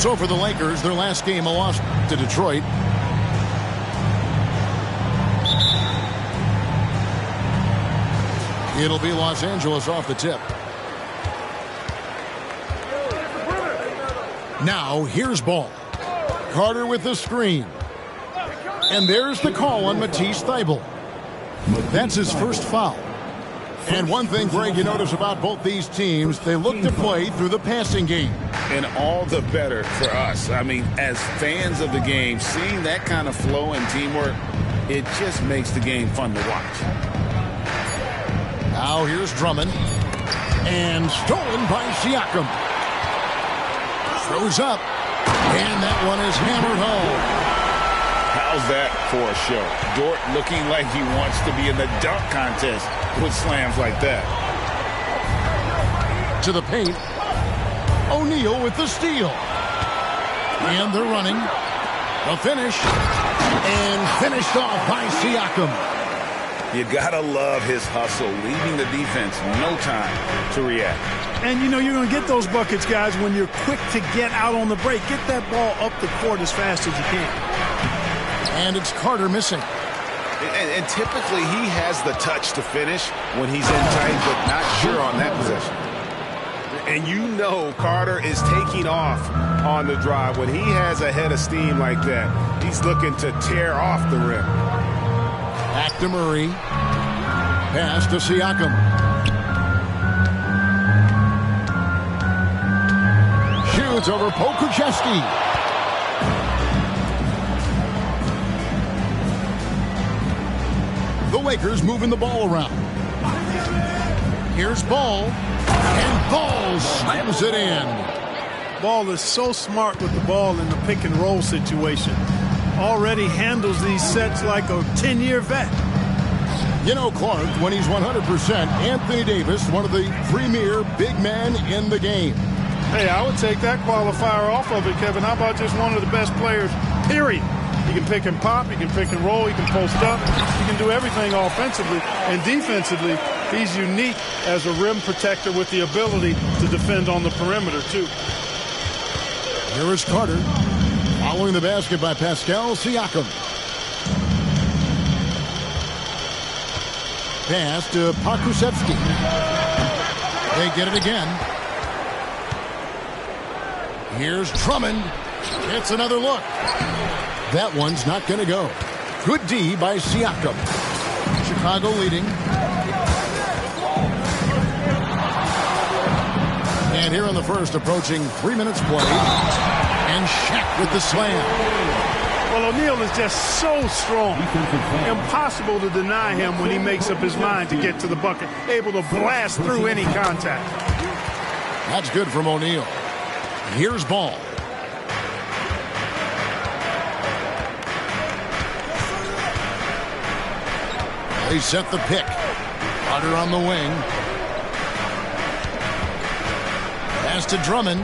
So for the Lakers, their last game, a loss to Detroit. It'll be Los Angeles off the tip. Now, here's ball. Carter with the screen. And there's the call on Matisse Thybulle. That's his first foul. And one thing, Greg, you notice about both these teams, they look to play through the passing game. And all the better for us. I mean, as fans of the game, seeing that kind of flow and teamwork, it just makes the game fun to watch. Now here's Drummond. And stolen by Siakam. Throws up. And that one is hammered home. How's that for a show? Dort looking like he wants to be in the dunk contest with slams like that. To the paint. O'Neal with the steal. And they're running. The finish. And finished off by Siakam. You gotta love his hustle, leaving the defense no time to react. And, you know, you're going to get those buckets, guys, when you're quick to get out on the break. Get that ball up the court as fast as you can. And it's Carter missing. And typically he has the touch to finish when he's in tight, but not sure on that possession. And you know Carter is taking off on the drive. When he has a head of steam like that, he's looking to tear off the rim. Back to Murray. Pass to Siakam. Shoots over Pokuševski. The Lakers moving the ball around. Here's Ball. And Ball slams it in. Ball is so smart with the ball in the pick and roll situation. Already handles these sets like a 10-year vet. You know, Clark, when he's 100%, Anthony Davis, one of the premier big men in the game. Hey, I would take that qualifier off of it, Kevin. How about just one of the best players, period? He can pick and pop, he can pick and roll, he can post up, he can do everything offensively. And defensively, he's unique as a rim protector with the ability to defend on the perimeter, too. Here is Carter. Following the basket by Pascal Siakam. Pass to Pokuševski. They get it again. Here's Drummond. It's another look. That one's not going to go. Good D by Siakam. Chicago leading. And here in the first, approaching 3 minutes played. And SHAQ with the slam. Well, O'Neal is just so strong. Impossible to deny him when he makes up his mind to get to the bucket. Able to blast through any contact. That's good from O'Neal. Here's Ball. They set the pick. Carter on the wing. Pass to Drummond.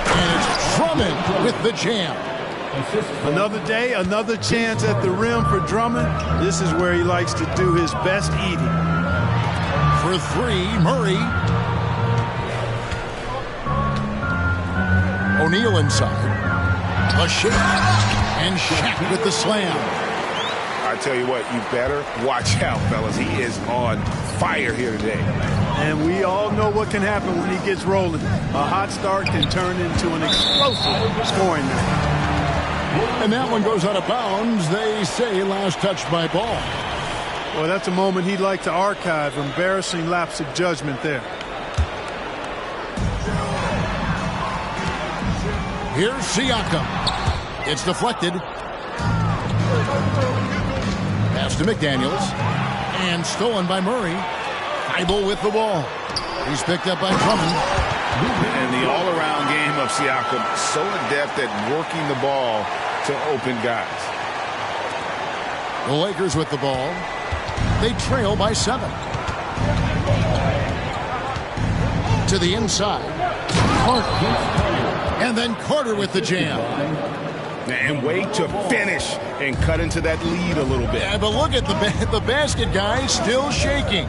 And it's Drummond with the jam. Another day, another chance at the rim for Drummond. This is where he likes to do his best eating. For three, Murray. O'Neal inside. A shake. And SHAQ with the slam. I tell you what, you better watch out, fellas. He is on fire here today. And we all know what can happen when he gets rolling. A hot start can turn into an explosive scoring night. And that one goes out of bounds. They say last touch by Ball. Well, that's a moment he'd like to archive. Embarrassing lapse of judgment there. Here's Siakam. It's deflected. Pass to McDaniels. And stolen by Murray. Thibault with the ball. He's picked up by Drummond. And the all-around game of Siakam, so adept at working the ball to open guys. The Lakers with the ball. They trail by 7. To the inside. Carter. And then Carter with the jam. And wait to finish and cut into that lead a little bit. Yeah, but look at the basket guy still shaking.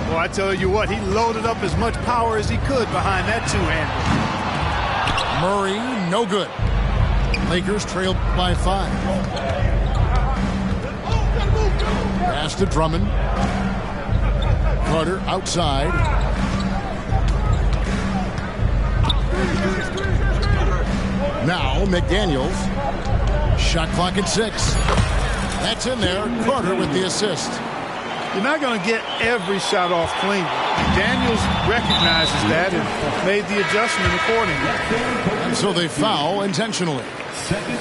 Well, I tell you what, he loaded up as much power as he could behind that two-hander. Murray, no good. Lakers trail by 5. Pass to Drummond. Carter outside. Now McDaniels. Shot clock at 6. That's in there. Carter with the assist. You're not going to get every shot off clean. Daniels recognizes that and made the adjustment accordingly. And so they foul intentionally.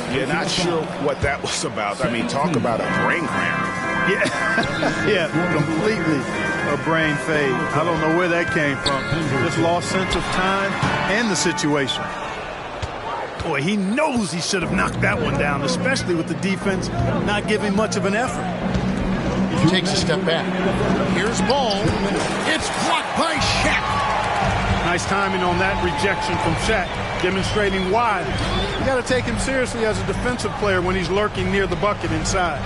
Yeah, not sure what that was about. I mean, talk about a brain cramp. Yeah, completely a brain fade. I don't know where that came from. Just lost sense of time and the situation. Boy, he knows he should have knocked that one down, especially with the defense not giving much of an effort. He takes a step back. Here's Ball. It's blocked by SHAQ. Nice timing on that rejection from SHAQ, demonstrating why. You got to take him seriously as a defensive player when he's lurking near the bucket inside.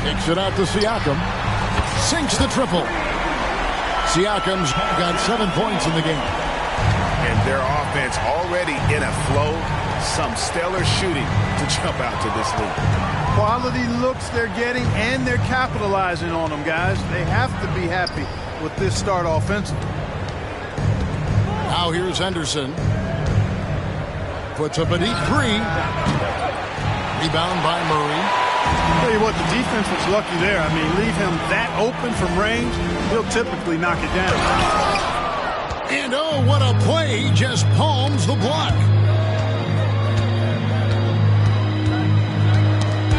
Takes it out to Siakam. Sinks the triple. Siakam's got 7 points in the game. And their offense already in a flow. Some stellar shooting to jump out to this lead. Quality looks they're getting, and they're capitalizing on them, guys. They have to be happy with this start offensively. Now here's Henderson. Puts up a deep 3. Rebound by Murray. Tell you what, the defense was lucky there. I mean, leave him that open from range, he'll typically knock it down. And oh, what a play. Just palms the block.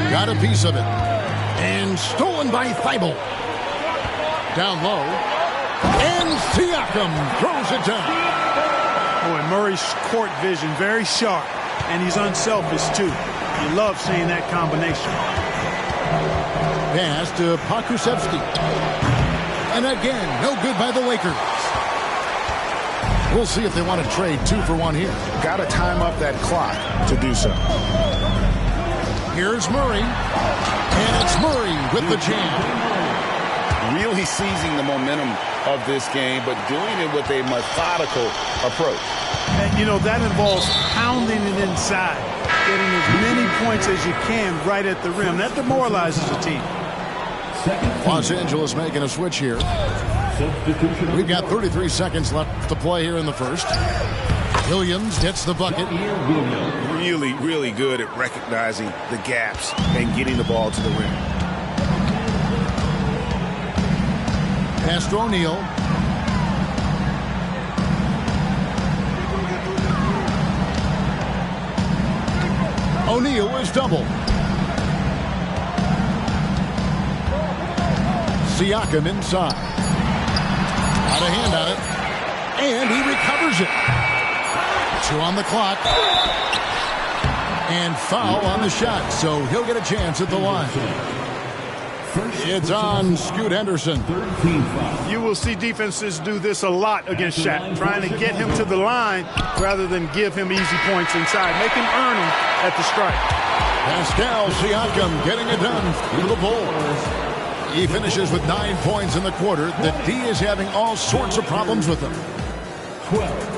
Got a piece of it. And stolen by Thibault. Down low. And Siakam throws it down. Boy, Murray's court vision very sharp. And he's unselfish, too. You love seeing that combination. Pass to Pokusevski. And again, no good by the Lakers. We'll see if they want to trade 2 for 1 here. Got to time up that clock to do so. Here's Murray. And it's Murray with the jam. Really seizing the momentum of this game, but doing it with a methodical approach. And, you know, that involves pounding it inside, getting as many points as you can right at the rim. That demoralizes a team. Los Angeles making a switch here. We've got 33 seconds left to play here in the first. Williams gets the bucket. Really, really good at recognizing the gaps and getting the ball to the rim. Pass to O'Neal. O'Neal is doubled. Siakam inside. Out of hand on it. And he recovers it. 2 on the clock. And foul on the shot, so he'll get a chance at the line. It's on Scoot Henderson. You will see defenses do this a lot against Shaq, trying to get him to the line rather than give him easy points inside. Make him earn them at the strike. Pascal Siakam getting it done for the Bulls. He finishes with 9 points in the quarter. The D is having all sorts of problems with him. 12.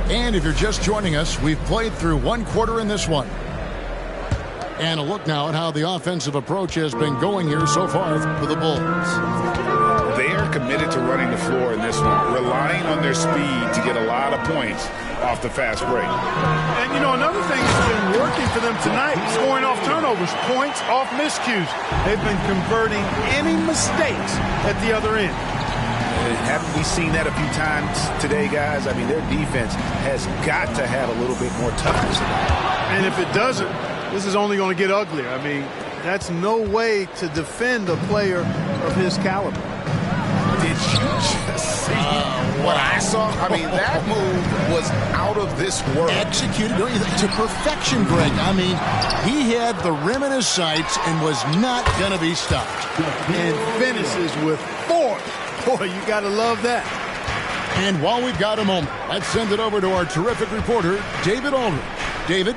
And if you're just joining us, we've played through 1 quarter in this one. And a look now at how the offensive approach has been going here so far for the Bulls. They are committed to running the floor in this one, relying on their speed to get a lot of points off the fast break. And, you know, another thing that's been working for them tonight, scoring off turnovers, points off miscues. They've been converting any mistakes at the other end. Haven't we seen that a few times today, guys? I mean, their defense has got to have a little bit more toughness. And if it doesn't, this is only going to get uglier. I mean, that's no way to defend a player of his caliber. Did you just see what I saw? I mean, that move was out of this world. Executed to perfection, Greg. I mean, he had the rim in his sights and was not going to be stopped. And finishes with force. Boy, you got to love that. And while we've got a moment, let's send it over to our terrific reporter, David Aldridge. David?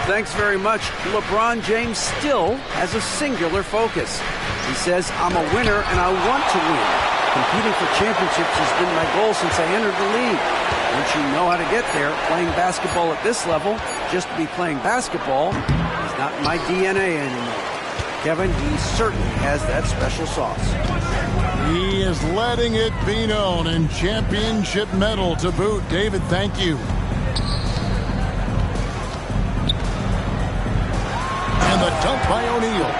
Thanks very much. LeBron James still has a singular focus. He says, I'm a winner and I want to win. Competing for championships has been my goal since I entered the league. Once you know how to get there, playing basketball at this level, just to be playing basketball, is not my DNA anymore. Kevin, he certainly has that special sauce. He is letting it be known, and championship medal to boot. David, thank you. And the dunk by O'Neal.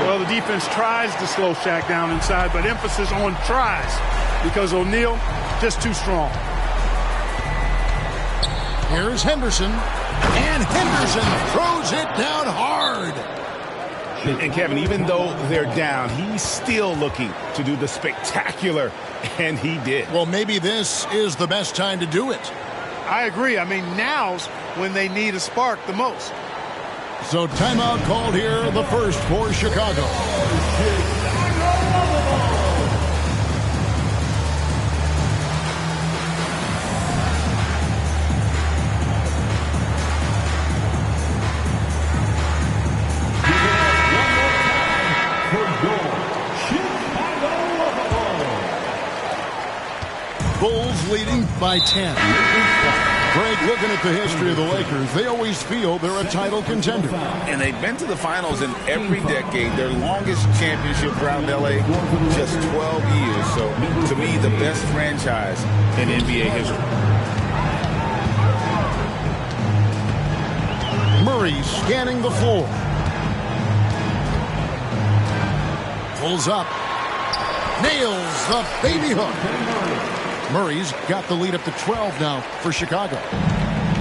Well, the defense tries to slow Shaq down inside, but emphasis on tries because O'Neal just too strong. Here's Henderson, and Henderson throws it down hard. And Kevin, even though they're down, he's still looking to do the spectacular, and he did. Well, maybe this is the best time to do it. I agree. I mean, now's when they need a spark the most. So timeout called here, the first for Chicago. Bulls leading by 10. Greg, looking at the history of the Lakers, they always feel they're a title contender. And they've been to the finals in every decade. Their longest championship around L.A., just 12 years. So, to me, the best franchise in NBA history. Murray scanning the floor. Pulls up. Nails the baby hook. Murray's got the lead up to 12 now for Chicago.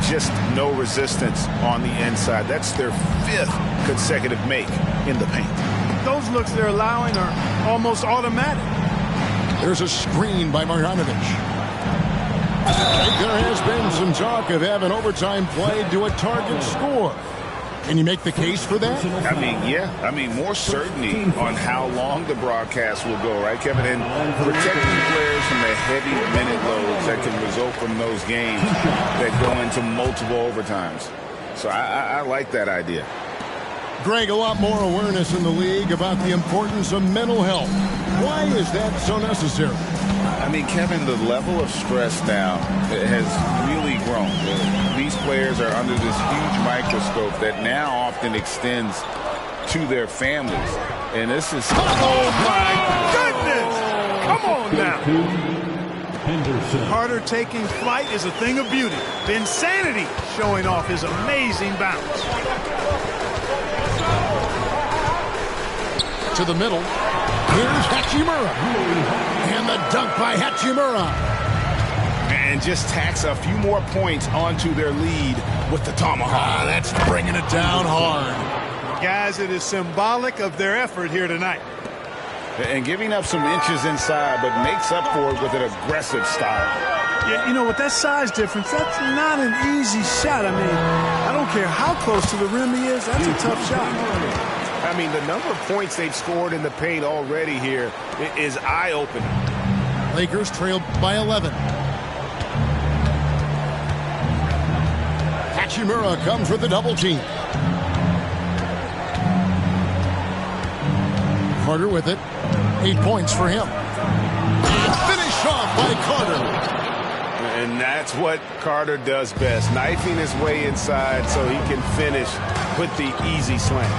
Just no resistance on the inside. That's their 5th consecutive make in the paint. Those looks they're allowing are almost automatic. There's a screen by Marjanovic. There has been some talk of having overtime played to a target score. Can you make the case for that? I mean, yeah. I mean, more certainty on how long the broadcast will go, right, Kevin? And protecting players from the heavy minute loads that can result from those games that go into multiple overtimes. So I like that idea. Greg, a lot more awareness in the league about the importance of mental health. Why is that so necessary? I mean, Kevin, the level of stress now has really grown. These players are under this huge microscope that now often extends to their families. And this is... Oh, my goodness! Come on now. Carter taking flight is a thing of beauty. The insanity showing off his amazing bounce. To the middle. Here's Hachimura. And the dunk by Hachimura. And just tacks a few more points onto their lead with the tomahawk. That's bringing it down hard. Guys, it is symbolic of their effort here tonight. And giving up some inches inside, but makes up for it with an aggressive style. Yeah, you know, with that size difference, that's not an easy shot. I mean, I don't care how close to the rim he is, that's a tough shot. I mean, the number of points they've scored in the paint already here is eye-opening. Lakers trail by 11. Hachimura comes with the double team. Carter with it. 8 points for him. And finished off by Carter. And that's what Carter does best, knifing his way inside so he can finish with the easy slam.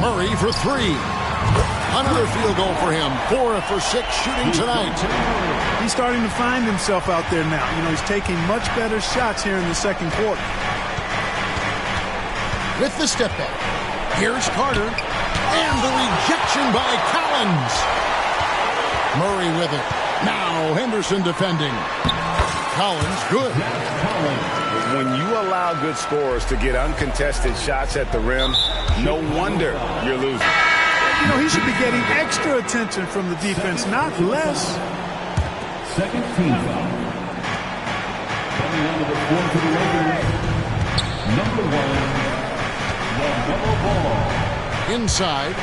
Murray for 3. Another field goal for him. 4 for 6 shooting tonight. He's starting to find himself out there now. You know, he's taking much better shots here in the second quarter. With the step back. Here's Carter. And the rejection by Collins. Murray with it. Now Henderson defending. Collins good. When you allow good scorers to get uncontested shots at the rim, no wonder you're losing. You know, he should be getting extra attention from the defense, not less. Second team foul. Coming onto the floor for the Lakers, number 1, LaMelo Ball. Inside.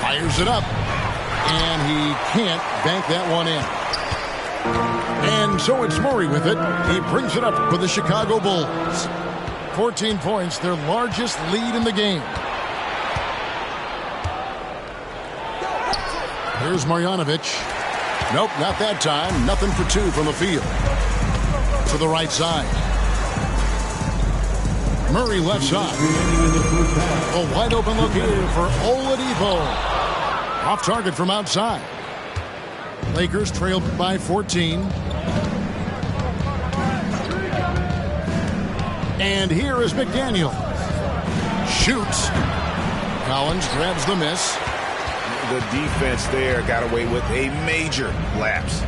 Fires it up. And he can't bank that one in. And so it's Murray with it. He brings it up for the Chicago Bulls. 14 points, their largest lead in the game. Here's Marjanovic. Nope, not that time. Nothing for 2 from the field. To the right side. Murray left side. A wide open look here for Oladipo. Off target from outside. Lakers trailed by 14. And here is McDaniel. Shoots. Collins grabs the miss. The defense there got away with a major lapse.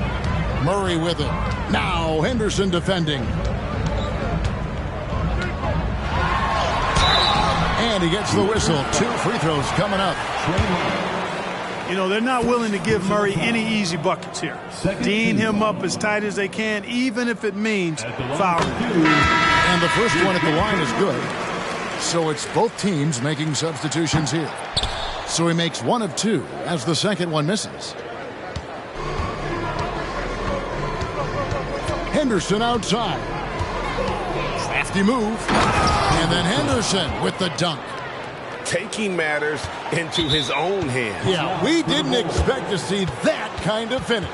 Murray with it. Now Henderson defending. And he gets the whistle. 2 free throws coming up. You know, they're not willing to give Murray any easy buckets here. D'ing him up as tight as they can, even if it means fouling. And the first one at the line is good. So it's both teams making substitutions here. So he makes 1 of 2 as the second one misses. Henderson outside. Crafty move. And then Henderson with the dunk. Taking matters into his own hands. Yeah, we didn't expect to see that kind of finish.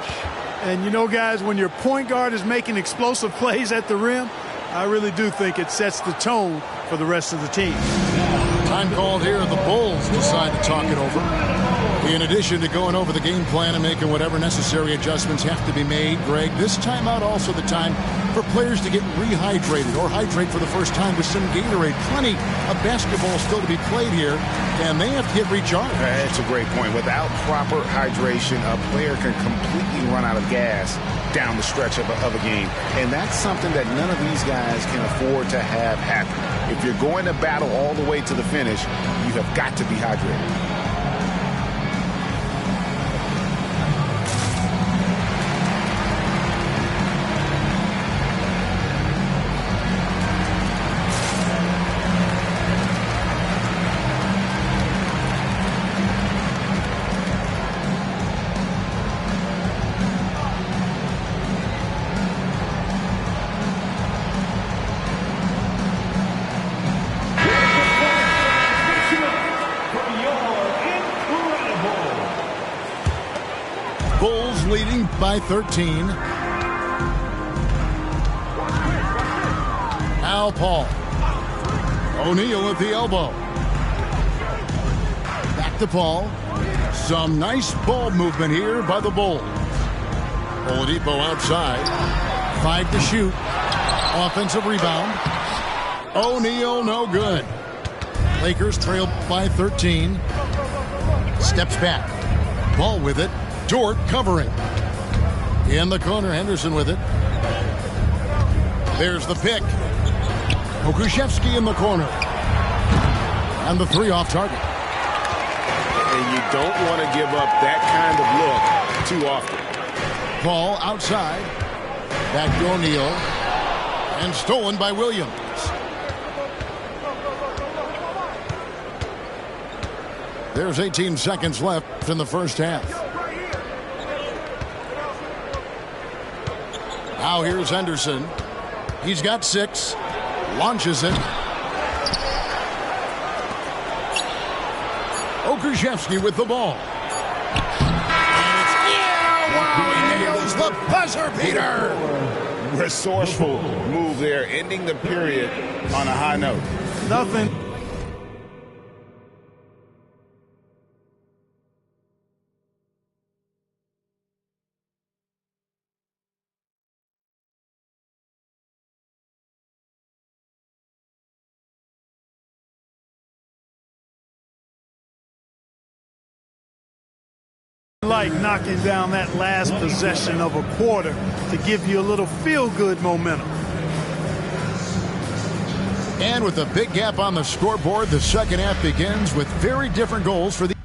And you know, guys, when your point guard is making explosive plays at the rim, I really do think it sets the tone for the rest of the team. Time called here. The Bulls decide to talk it over. In addition to going over the game plan and making whatever necessary adjustments have to be made, Greg, this timeout also the time for players to get rehydrated or hydrate for the first time with some Gatorade. Plenty of basketball still to be played here, and they have to get recharged. That's a great point. Without proper hydration, a player can completely run out of gas down the stretch of a game. And that's something that none of these guys can afford to have happen. If you're going to battle all the way to the finish, you have got to be hydrated. Bulls leading by 13. Now Paul. O'Neal at the elbow. Back to Paul. Some nice ball movement here by the Bulls. Oladipo outside. 5 to shoot. Offensive rebound. O'Neal no good. Lakers trail by 13. Steps back. Ball with it. Dort covering. In the corner, Henderson with it. There's the pick. Okushevsky in the corner. And the 3 off target. And you don't want to give up that kind of look too often. Ball outside. Back to O'Neal. And stolen by Williams. There's 18 seconds left in the first half. Now here's Henderson. He's got 6. Launches it. Okushevsky with the ball. And it's, wow, he nails the buzzer beater. Resourceful move there, ending the period on a high note. Nothing. Like knocking down that last possession of a quarter to give you a little feel-good momentum. And with a big gap on the scoreboard, the second half begins with very different goals for the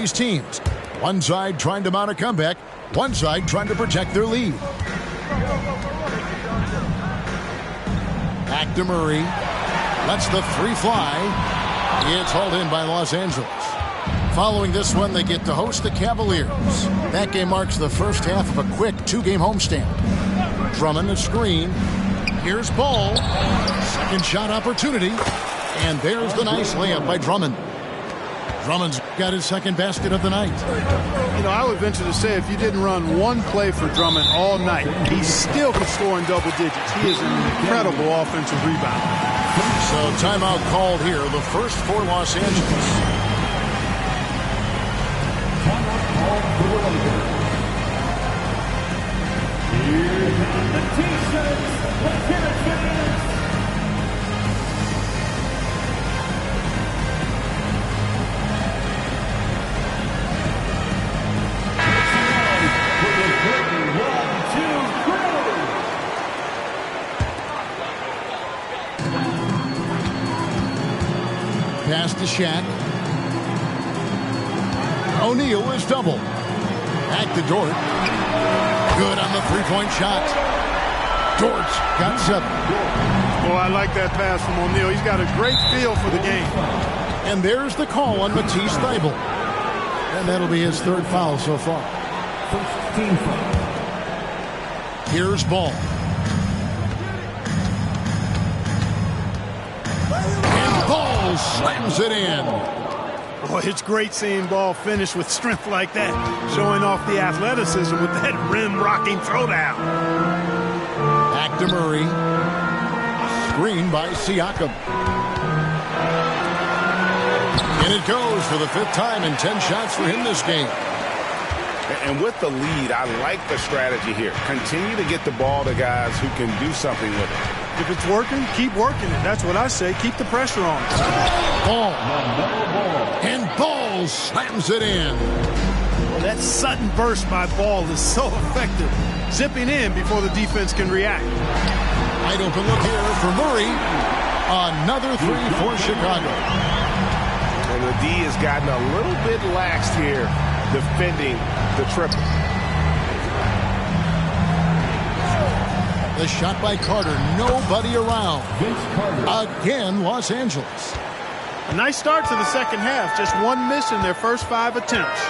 these teams. One side trying to mount a comeback, one side trying to protect their lead. Back to Murray. Lets the 3 fly. It's hauled in by Los Angeles. Following this one, they get to host the Cavaliers. That game marks the first half of a quick 2-game homestand. Drummond a screen. Here's Ball. Second shot opportunity. And there's the nice layup by Drummond. Drummond's got his second basket of the night. You know, I would venture to say if you didn't run one play for Drummond all night, he still could score in double digits. He is an incredible offensive rebounder. So timeout called here, the first for Los Angeles. Timeout called for the Lakers. Here come the T-shirts. Let's hear it, fans. Pass to SHAQ. O'Neal is double. Back to Dort. Good on the 3-point shot. Dort's got 7. Boy, I like that pass from O'Neal. He's got a great feel for the game. And there's the call on Matisse Thybulle. And that'll be his 3rd foul so far. First team foul. Here's ball. And Ball slams it in. Boy, it's great seeing Ball finish with strength like that, showing off the athleticism with that rim-rocking throwdown. Back to Murray. Screen by Siakam. And it goes for the 5th time and 10 shots for him this game. And with the lead, I like the strategy here. Continue to get the ball to guys who can do something with it. If it's working, keep working it. That's what I say. Keep the pressure on. Ball. And Ball slams it in. Well, that sudden burst by Ball is so effective. Zipping in before the defense can react. Wide open look here for Murray. Another 3 for Chicago. And the D has gotten a little bit laxed here defending the triple. The shot by Carter. Nobody around. Again, Los Angeles. A nice start to the second half. Just 1 miss in their first 5 attempts.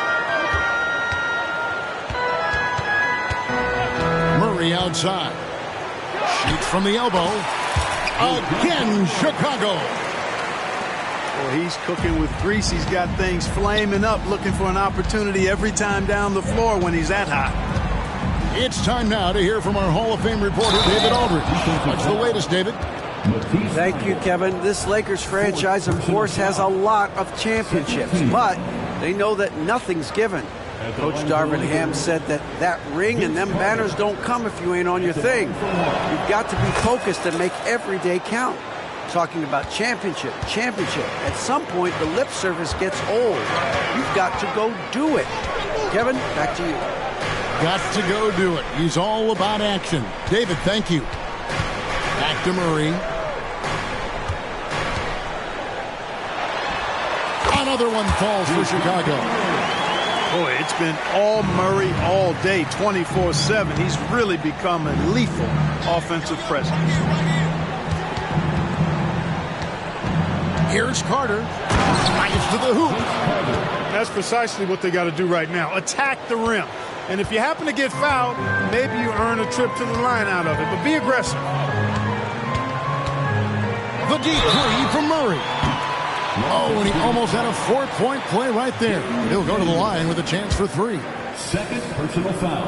Murray outside. Shoots from the elbow. Again, Chicago. Well, he's cooking with grease. He's got things flaming up, looking for an opportunity every time down the floor when he's that hot. It's time now to hear from our Hall of Fame reporter, David Aldridge. What's the latest, David? Thank you, Kevin. This Lakers franchise, of course, has a lot of championships, but they know that nothing's given. Coach Darvin Ham said that ring and them banners don't come if you ain't on your thing. You've got to be focused and make every day count. Talking about championship. At some point, the lip service gets old. You've got to go do it. Kevin, back to you. Got to go do it. He's all about action. David, thank you. Back to Murray. Another one falls for Chicago. Boy, it's been all Murray all day, 24/7. He's really become a lethal offensive presence. Here's Carter. Drives to the hoop. That's precisely what they got to do right now. Attack the rim. And if you happen to get fouled, maybe you earn a trip to the line out of it. But be aggressive. The deep three from Murray. Oh, and he almost had a 4-point play right there. He'll go to the line with a chance for 3. Second personal foul.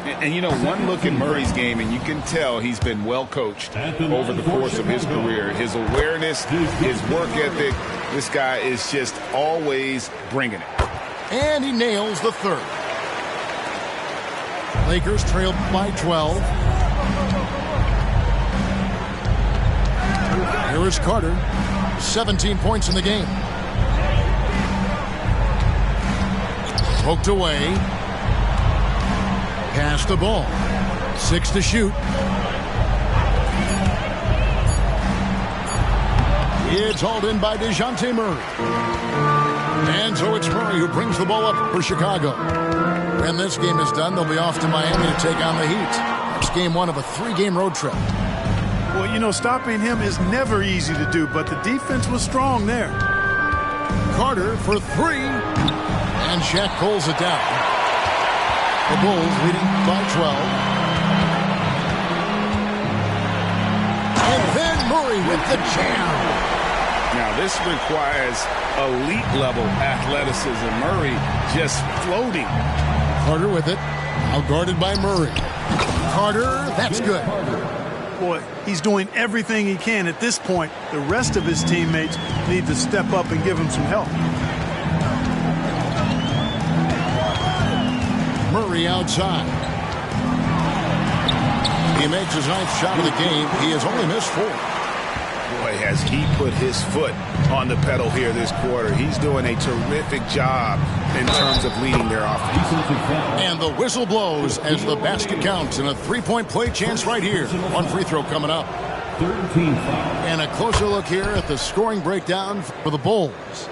And you know, one look at Murray's game, and you can tell he's been well coached over the course of his career. His awareness, his work ethic, this guy is just always bringing it. And he nails the 3rd. Lakers trail by 12. Here is Carter. 17 points in the game. Poked away. Pass the ball. 6 to shoot. It's hauled in by DeJounte Murray. And so it's Murray who brings the ball up for Chicago. When this game is done, they'll be off to Miami to take on the Heat. It's game 1 of a 3-game road trip. Well, you know, stopping him is never easy to do, but the defense was strong there. Carter for 3. And SHAQ pulls it down. The Bulls leading by 12. And then Murray with the jam. Now, this requires elite-level athleticism. Murray just floating. Carter with it. Now guarded by Murray. Carter, that's good. Boy, he's doing everything he can at this point. The rest of his teammates need to step up and give him some help. Murray outside. He makes his 9th shot of the game. He has only missed 4. Boy, has he put his foot on the pedal here this quarter. He's doing a terrific job in terms of leading their offense. And the whistle blows as the basket counts, and a 3-point play chance right here. One free throw coming up. And a closer look here at the scoring breakdown for the Bulls.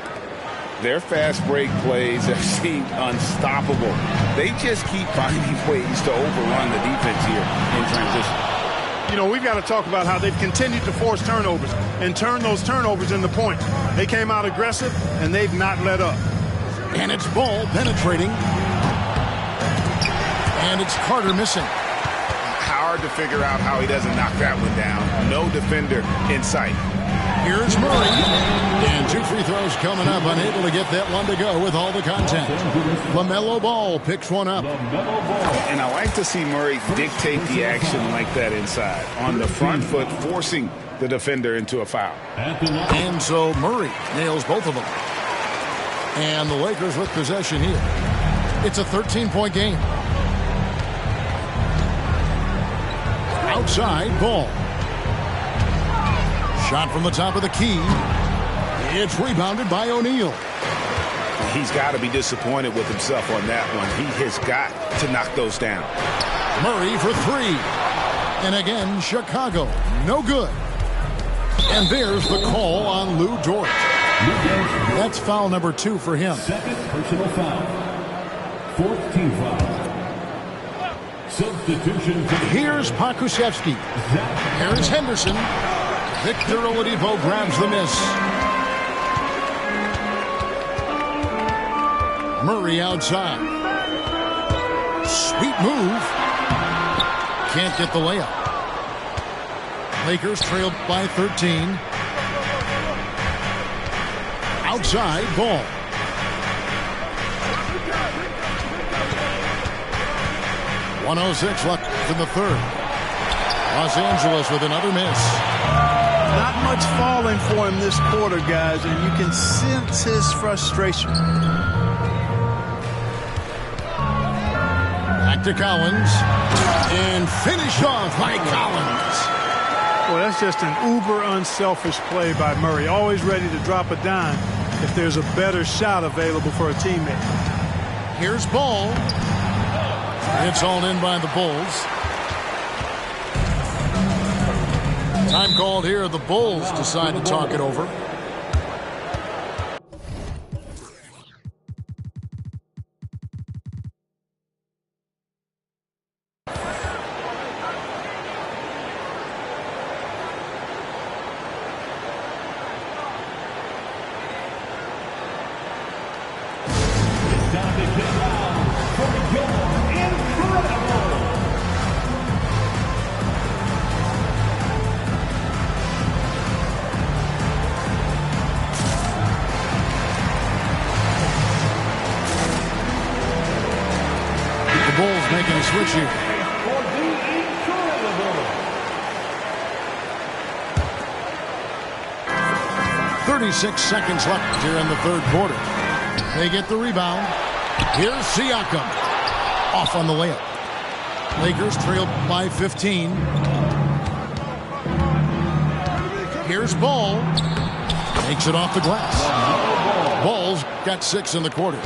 Their fast break plays have seemed unstoppable. They just keep finding ways to overrun the defense here in transition. You know, we've got to talk about how they've continued to force turnovers and turn those turnovers into points. They came out aggressive, and they've not let up. And it's Ball penetrating. And it's Carter missing. Hard to figure out how he doesn't knock that one down. No defender in sight. Here's Murray. And 2 free throws coming up. Unable to get that one to go with all the contact. LaMelo Ball picks one up. And I like to see Murray dictate the action like that inside. On the front foot, forcing the defender into a foul. And so Murray nails both of them. And the Lakers with possession here. It's a 13-point game. Outside, Ball. Shot from the top of the key. It's rebounded by O'Neal. He's got to be disappointed with himself on that one. He has got to knock those down. Murray for 3. And again, Chicago. No good. And there's the call on Lou Dort. That's foul number 2 for him. Second personal foul. 4th team foul. Substitution. Here's Pokusevski. Here's Henderson. Victor Oladipo grabs the miss. Murray outside. Sweet move. Can't get the layup. Lakers trailed by 13. Outside, Ball. .106 left in the third. Los Angeles with another miss. Not much falling for him this quarter, guys, and you can sense his frustration. Back to Collins. And finished off by Collins. Well, that's just an uber unselfish play by Murray. Always ready to drop a dime if there's a better shot available for a teammate. Here's Ball. It's hauled in by the Bulls. Time called here. The Bulls decide to talk it over. Making a switch here. 36 seconds left here in the third quarter. They get the rebound. Here's Siakam. Off on the layup. Lakers trail by 15. Here's Ball. Takes it off the glass. Ball's got 6 in the quarter.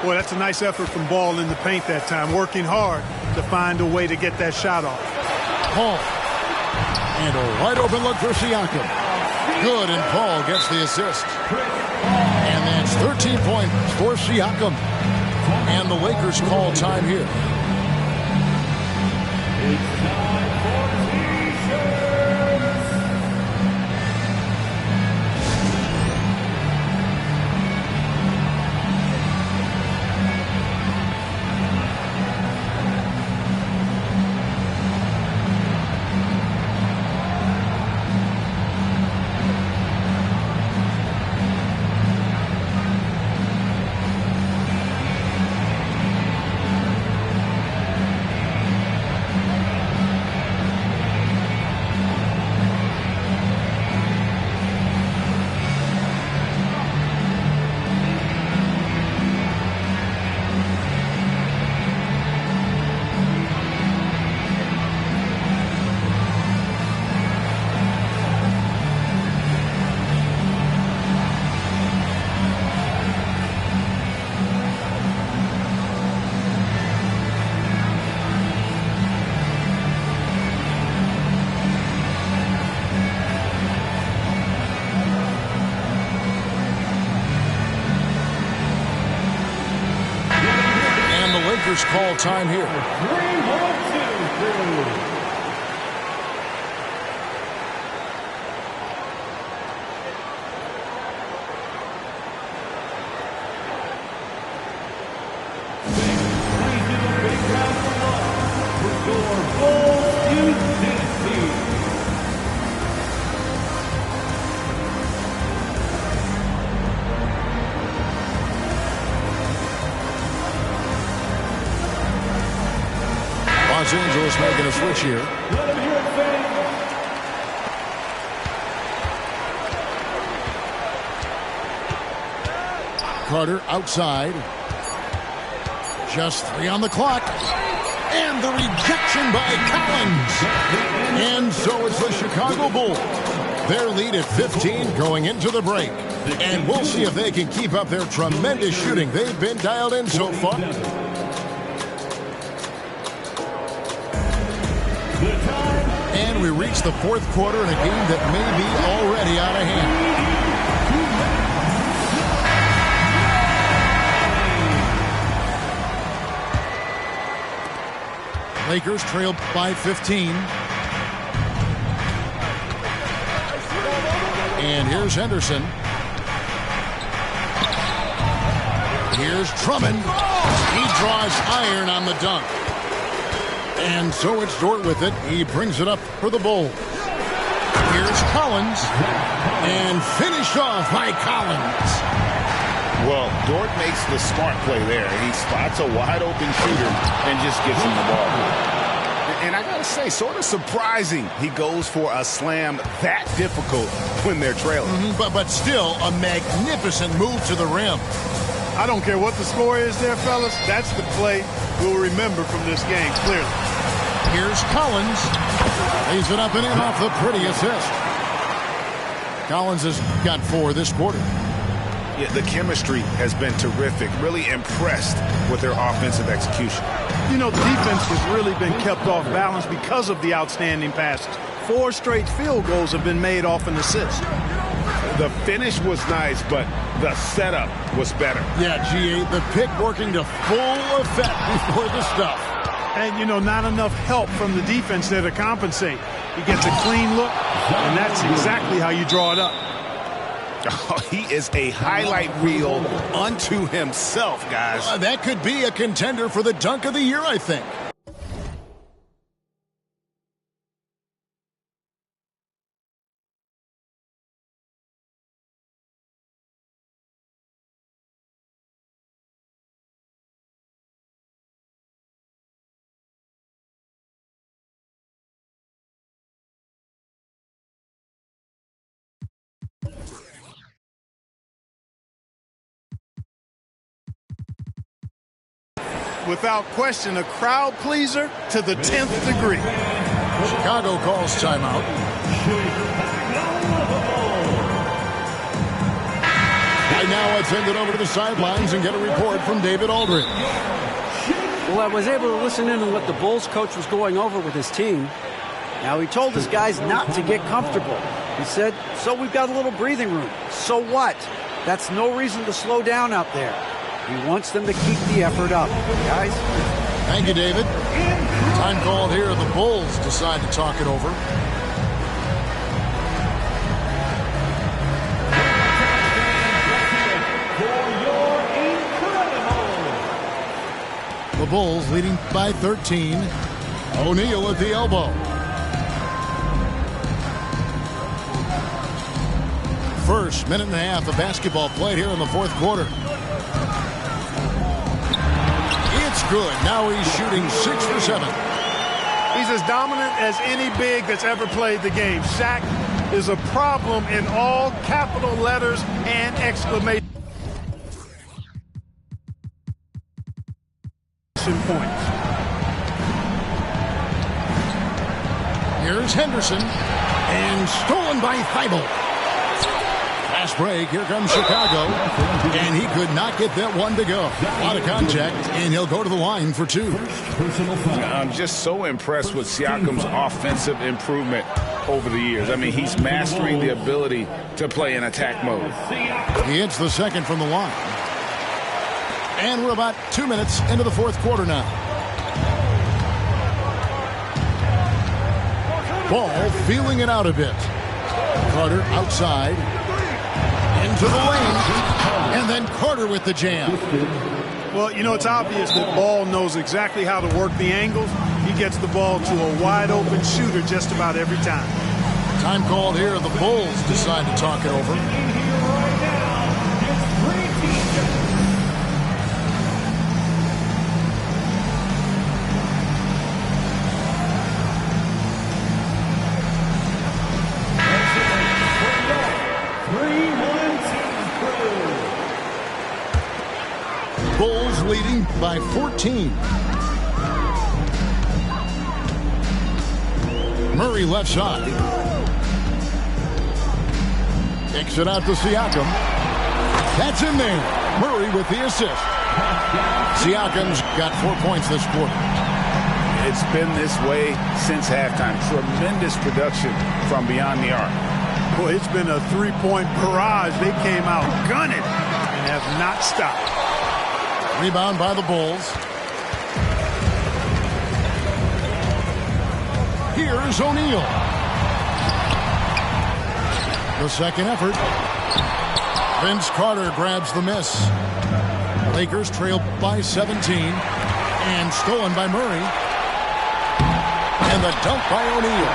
Boy, that's a nice effort from Ball in the paint that time, working hard to find a way to get that shot off. Paul. And a wide open look for Siakam. Good, and Paul gets the assist. And that's 13 points for Siakam. And the Lakers call time here. It's time for T-shirts. Lakers call time here. 3, 1, 2, 3. Big, 3-0 big round. Bulls in Tennessee. Los Angeles making a switch here. Let him hear it, fans. Carter outside. Just 3 on the clock. And the rejection by Collins. And so it's the Chicago Bulls. Their lead at 15 going into the break. And we'll see if they can keep up their tremendous shooting. They've been dialed in so far. And we reach the fourth quarter in a game that may be already out of hand. Lakers trail by 15. And here's Henderson. Here's Drummond. He draws iron on the dunk. And so it's Dort with it. He brings it up for the Bulls. Here's Collins. And finished off by Collins. Well, Dort makes the smart play there. He spots a wide-open shooter and just gets him the ball. And I got to say, sort of surprising he goes for a slam that difficult when they're trailing. But still a magnificent move to the rim. I don't care what the score is there, fellas. That's the play we'll remember from this game, clearly. Here's Collins. Lays it up and in off the pretty assist. Collins has got 4 this quarter. Yeah, the chemistry has been terrific. Really impressed with their offensive execution. You know, the defense has really been kept off balance because of the outstanding passes. 4 straight field goals have been made off an assist. The finish was nice, but the setup was better. Yeah, G8, the pick working to full effect before the stuff. And, you know, not enough help from the defense there to compensate. He gets a clean look, and that's exactly how you draw it up. Oh, he is a highlight reel unto himself, guys. That could be a contender for the dunk of the year, I think. Without question, a crowd pleaser to the 10th degree. Chicago calls timeout. Right now, let's send it over to the sidelines and get a report from David Aldridge. Well, I was able to listen in on what the Bulls coach was going over with his team. Now, he told his guys not to get comfortable. He said, so we've got a little breathing room. So what? That's no reason to slow down out there. He wants them to keep the effort up. Guys? Thank you, David. Time called here. The Bulls decide to talk it over. The Bulls leading by 13. O'Neal at the elbow. First minute and a half of basketball played here in the fourth quarter. It's good. Now he's shooting 6 for 7. He's as dominant as any big that's ever played the game. SHAQ is a problem in all capital letters and exclamation points. Here's Henderson. And stolen by Thibault. Fast break. Here comes Chicago. And he could not get that one to go. A lot of contact. And he'll go to the line for 2. I'm just so impressed with Siakam's offensive improvement over the years. I mean, he's mastering the ability to play in attack mode. He hits the second from the line. And we're about 2 minutes into the fourth quarter now. Ball feeling it out a bit. Carter outside. Into the lane. And then Carter with the jam. Well, you know, it's obvious that Ball knows exactly how to work the angles. He gets the ball to a wide-open shooter just about every time. Time called here. The Bulls decide to talk it over. Bulls leading by 14. Murray left side. Kicks it out to Siakam. That's in there. Murray with the assist. Siakam's got 4 points this quarter. It's been this way since halftime. Tremendous production from beyond the arc. Boy, it's been a three-point barrage. They came out gunning and have not stopped. Rebound by the Bulls. Here's O'Neal. The second effort. Vince Carter grabs the miss. Lakers trail by 17. And stolen by Murray. And the dunk by O'Neal.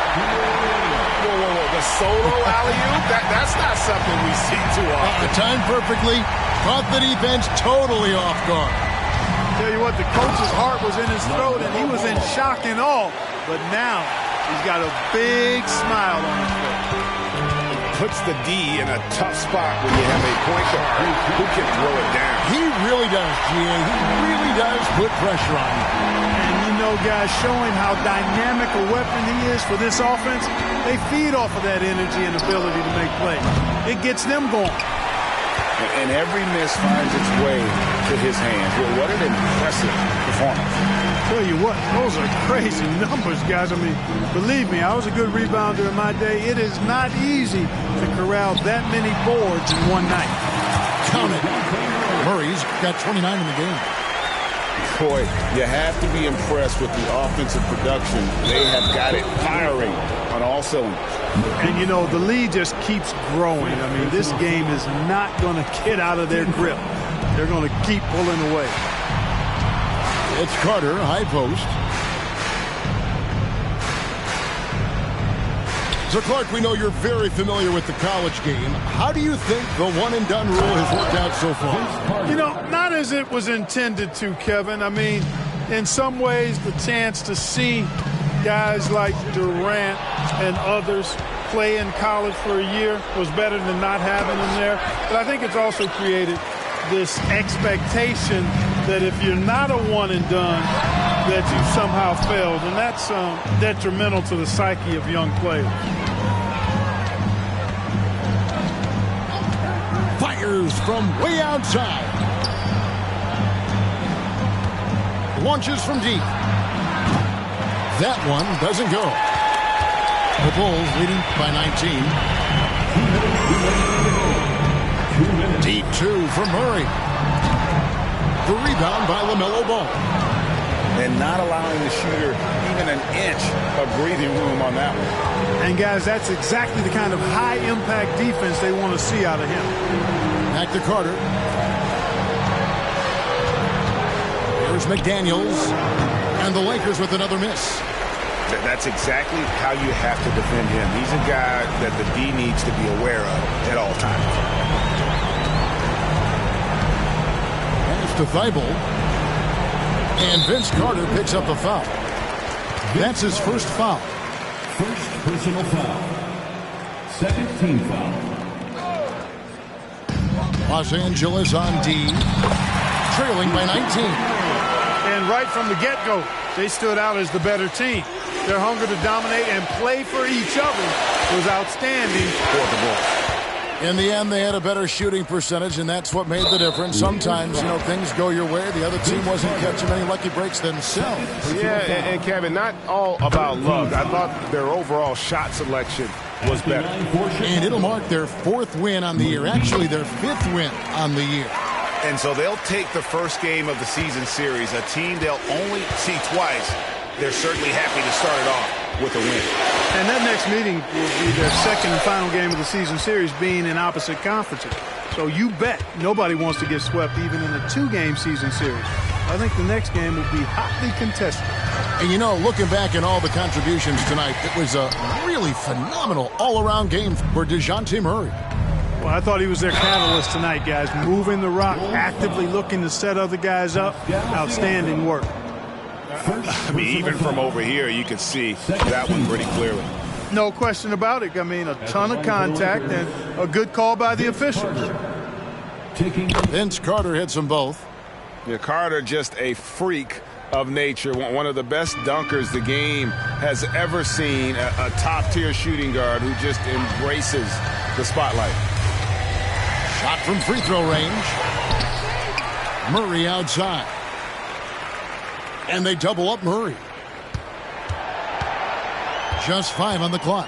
Whoa. The solo alley-oop? That's not something we see too often. Timed perfectly. Caught the defense totally off guard. Tell you what, the coach's heart was in his throat, and he was in shock and awe. But now, he's got a big smile on his face. Puts the D in a tough spot when you have a point guard who can throw it down. He really does, GA. He really does put pressure on him. And you know, guys, showing how dynamic a weapon he is for this offense, they feed off of that energy and ability to make plays. It gets them going. And every miss finds its way to his hands. Well, what an impressive performance. Tell you what, those are crazy numbers, guys. I mean, believe me, I was a good rebounder in my day. It is not easy to corral that many boards in one night. Count it. Murray's got 29 in the game. Boy, you have to be impressed with the offensive production. They have got it firing on all cylinders. And, you know, the lead just keeps growing. I mean, this game is not going to get out of their grip. They're going to keep pulling away. It's Carter, high post. So, Clark, we know you're very familiar with the college game. How do you think the one-and-done rule has worked out so far? You know, not as it was intended to, Kevin. I mean, in some ways, the chance to see guys like Durant and others play in college for a year was better than not having them there. But I think it's also created this expectation that if you're not a one-and-done, that you somehow failed. And that's detrimental to the psyche of young players. Fires from way outside. Launches from deep. That one doesn't go. The Bulls leading by 19. Deep two for Murray. The rebound by LaMelo Ball. And not allowing the shooter even an inch of breathing room on that one. And, guys, that's exactly the kind of high-impact defense they want to see out of him. Back to Carter. Here's McDaniels. And the Lakers with another miss. That's exactly how you have to defend him. He's a guy that the D needs to be aware of at all times. Pass to Thibault. And Vince Carter picks up the foul. That's his first foul. First personal foul. Second team foul. Los Angeles on D. Trailing by 19. And right from the get-go, they stood out as the better team. Their hunger to dominate and play for each other was outstanding for the Bulls. In the end, they had a better shooting percentage, and that's what made the difference. Sometimes, you know, things go your way. The other team wasn't catching many lucky breaks themselves. Yeah, and Kevin, not all about luck. I thought their overall shot selection was better. And it'll mark their fourth win on the year. Actually, their fifth win on the year. And so they'll take the first game of the season series, a team they'll only see twice, they're certainly happy to start it off with a win. And that next meeting will be their second and final game of the season series, being in opposite conferences. So you bet nobody wants to get swept even in a 2-game season series. I think the next game will be hotly contested. And you know, looking back at all the contributions tonight, it was a really phenomenal all-around game for DeJounte Murray. Well, I thought he was their catalyst tonight, guys. Moving the rock, actively looking to set other guys up. Outstanding work. I mean, even from over here, you could see that one pretty clearly. No question about it. I mean, a ton of contact and a good call by the officials. Vince Carter hits them both. Yeah, Carter just a freak of nature, one of the best dunkers the game has ever seen, a top-tier shooting guard who just embraces the spotlight. Shot from free throw range. Murray outside. And they double up Murray. Just 5 on the clock.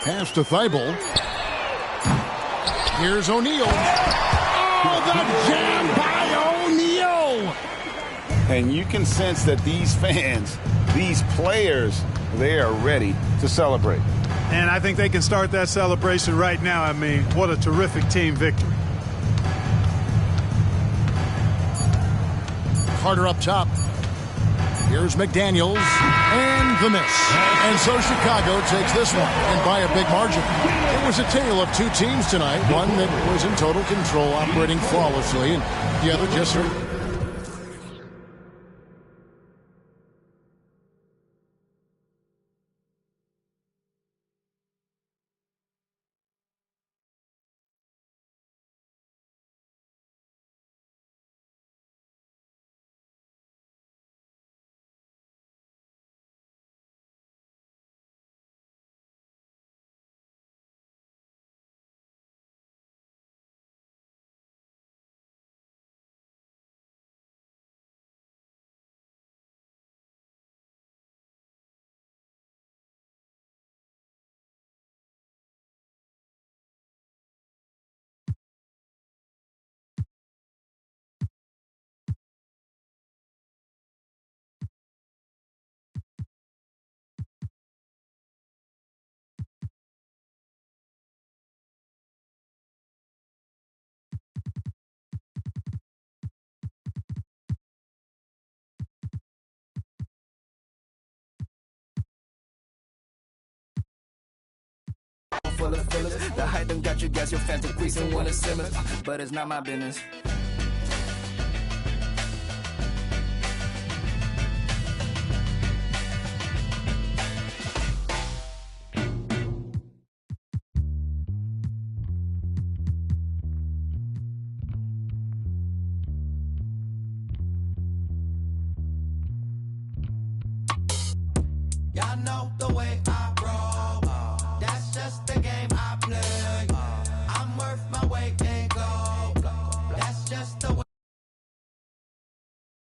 Pass to Thibault. Here's O'Neal. Oh, the jam by O'Neal! And you can sense that these fans, these players, they are ready to celebrate. And I think they can start that celebration right now. I mean, what a terrific team victory. Carter up top. Here's McDaniels, and the miss. And so Chicago takes this one, and by a big margin. It was a tale of 2 teams tonight, one that was in total control, operating flawlessly, and the other just... Full of fillers. The height done got you gas, your phantom crease and wanna simmer. But it's not my business. Y'all know